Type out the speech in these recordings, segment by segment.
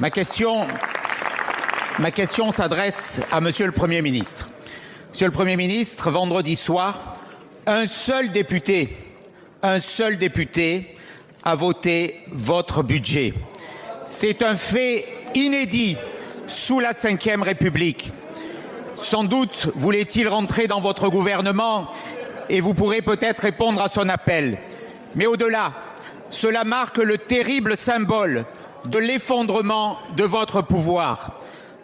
Ma question s'adresse à Monsieur le Premier ministre. Monsieur le Premier ministre, vendredi soir, un seul député a voté votre budget. C'est un fait inédit sous la Ve République. Sans doute voulait-il rentrer dans votre gouvernement et vous pourrez peut-être répondre à son appel. Mais au-delà, cela marque le terrible symbole de l'effondrement de votre pouvoir.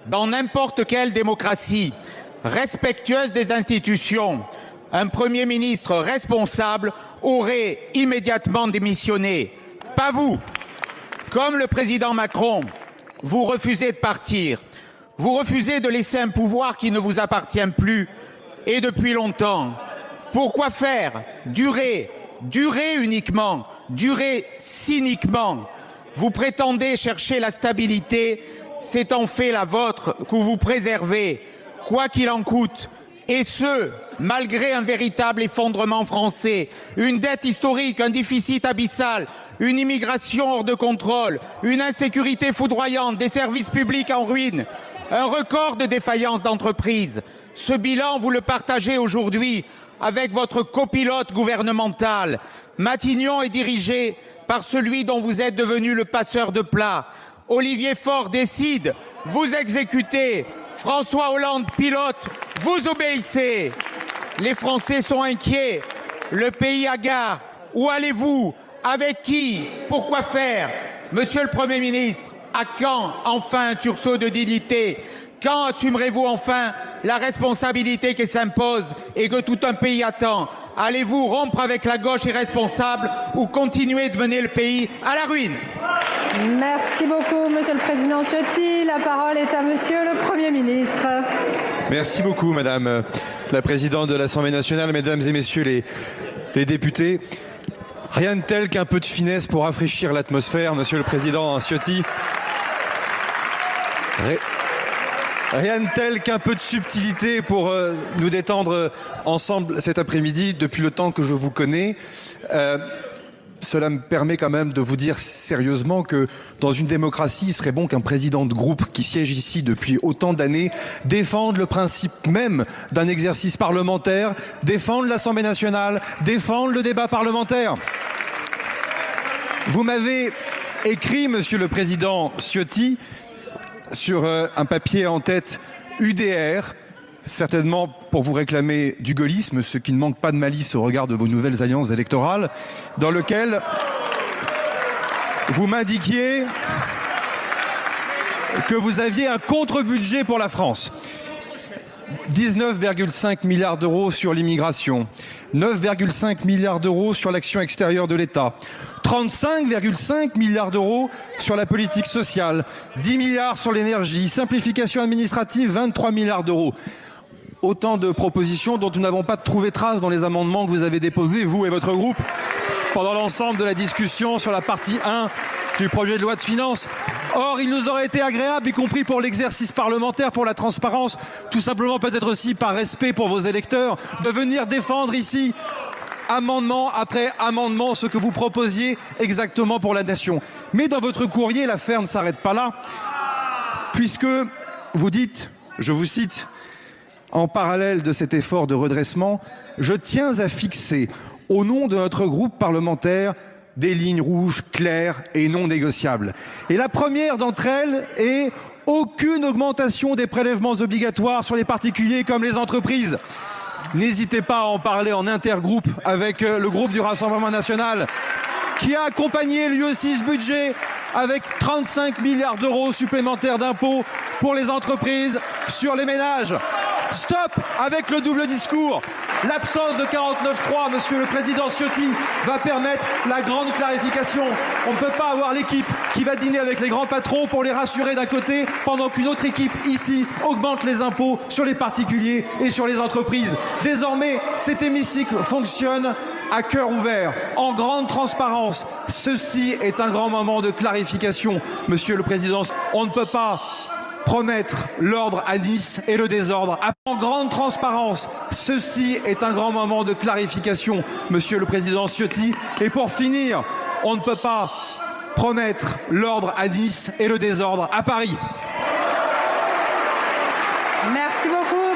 Dans n'importe quelle démocratie respectueuse des institutions, un Premier ministre responsable aurait immédiatement démissionné. Pas vous. Comme le président Macron, vous refusez de partir. Vous refusez de laisser un pouvoir qui ne vous appartient plus et depuis longtemps. Pourquoi faire durer uniquement, durer cyniquement? Vous prétendez chercher la stabilité, c'est en fait la vôtre que vous préservez, quoi qu'il en coûte, et ce, malgré un véritable effondrement français, une dette historique, un déficit abyssal, une immigration hors de contrôle, une insécurité foudroyante, des services publics en ruine, un record de défaillances d'entreprises. Ce bilan, vous le partagez aujourd'hui avec votre copilote gouvernemental. Matignon est dirigé par celui dont vous êtes devenu le passeur de plats. Olivier Faure décide, vous exécutez. François Hollande pilote, vous obéissez. Les Français sont inquiets. Le pays à gare. Où allez-vous? Avec qui? Pourquoi faire? Monsieur le Premier ministre, à quand enfin un sursaut de dignité? Quand assumerez-vous enfin la responsabilité qui s'impose et que tout un pays attend? Allez-vous rompre avec la gauche irresponsable ou continuer de mener le pays à la ruine? Merci beaucoup, Monsieur le Président Ciotti. La parole est à Monsieur le Premier ministre. Merci beaucoup, Madame la Présidente de l'Assemblée nationale, Mesdames et Messieurs les députés. Rien de tel qu'un peu de finesse pour rafraîchir l'atmosphère, Monsieur le Président Ciotti. Rien de tel qu'un peu de subtilité pour nous détendre ensemble cet après-midi depuis le temps que je vous connais. Cela me permet quand même de vous dire sérieusement que dans une démocratie, il serait bon qu'un président de groupe qui siège ici depuis autant d'années défende le principe même d'un exercice parlementaire, défende l'Assemblée nationale, défende le débat parlementaire. Vous m'avez écrit, Monsieur le Président Ciotti, sur un papier en tête UDR, certainement pour vous réclamer du gaullisme, ce qui ne manque pas de malice au regard de vos nouvelles alliances électorales, dans lequel vous m'indiquiez que vous aviez un contre-budget pour la France. 19,5 milliards d'euros sur l'immigration, 9,5 milliards d'euros sur l'action extérieure de l'État, 35,5 milliards d'euros sur la politique sociale, 10 milliards sur l'énergie, simplification administrative, 23 milliards d'euros. Autant de propositions dont nous n'avons pas trouvé trace dans les amendements que vous avez déposés, vous et votre groupe, pendant l'ensemble de la discussion sur la partie 1 du projet de loi de finances. Or, il nous aurait été agréable, y compris pour l'exercice parlementaire, pour la transparence, tout simplement peut-être aussi par respect pour vos électeurs, de venir défendre ici, amendement après amendement, ce que vous proposiez exactement pour la nation. Mais dans votre courrier, l'affaire ne s'arrête pas là, puisque vous dites, je vous cite, en parallèle de cet effort de redressement, je tiens à fixer, au nom de notre groupe parlementaire, des lignes rouges claires et non négociables. Et la première d'entre elles est aucune augmentation des prélèvements obligatoires sur les particuliers comme les entreprises. N'hésitez pas à en parler en intergroupe avec le groupe du Rassemblement national qui a accompagné lui aussi ce budget avec 35 milliards d'euros supplémentaires d'impôts pour les entreprises sur les ménages. Stop avec le double discours. L'absence de 49.3, Monsieur le Président Ciotti, va permettre la grande clarification. On ne peut pas avoir l'équipe qui va dîner avec les grands patrons pour les rassurer d'un côté, pendant qu'une autre équipe ici augmente les impôts sur les particuliers et sur les entreprises. Désormais, cet hémicycle fonctionne à cœur ouvert, en grande transparence. Ceci est un grand moment de clarification, Monsieur le Président. On ne peut pas promettre l'ordre à Nice et le désordre en grande transparence. Ceci est un grand moment de clarification, Monsieur le Président Ciotti. Et pour finir, on ne peut pas promettre l'ordre à Nice et le désordre à Paris. Merci beaucoup.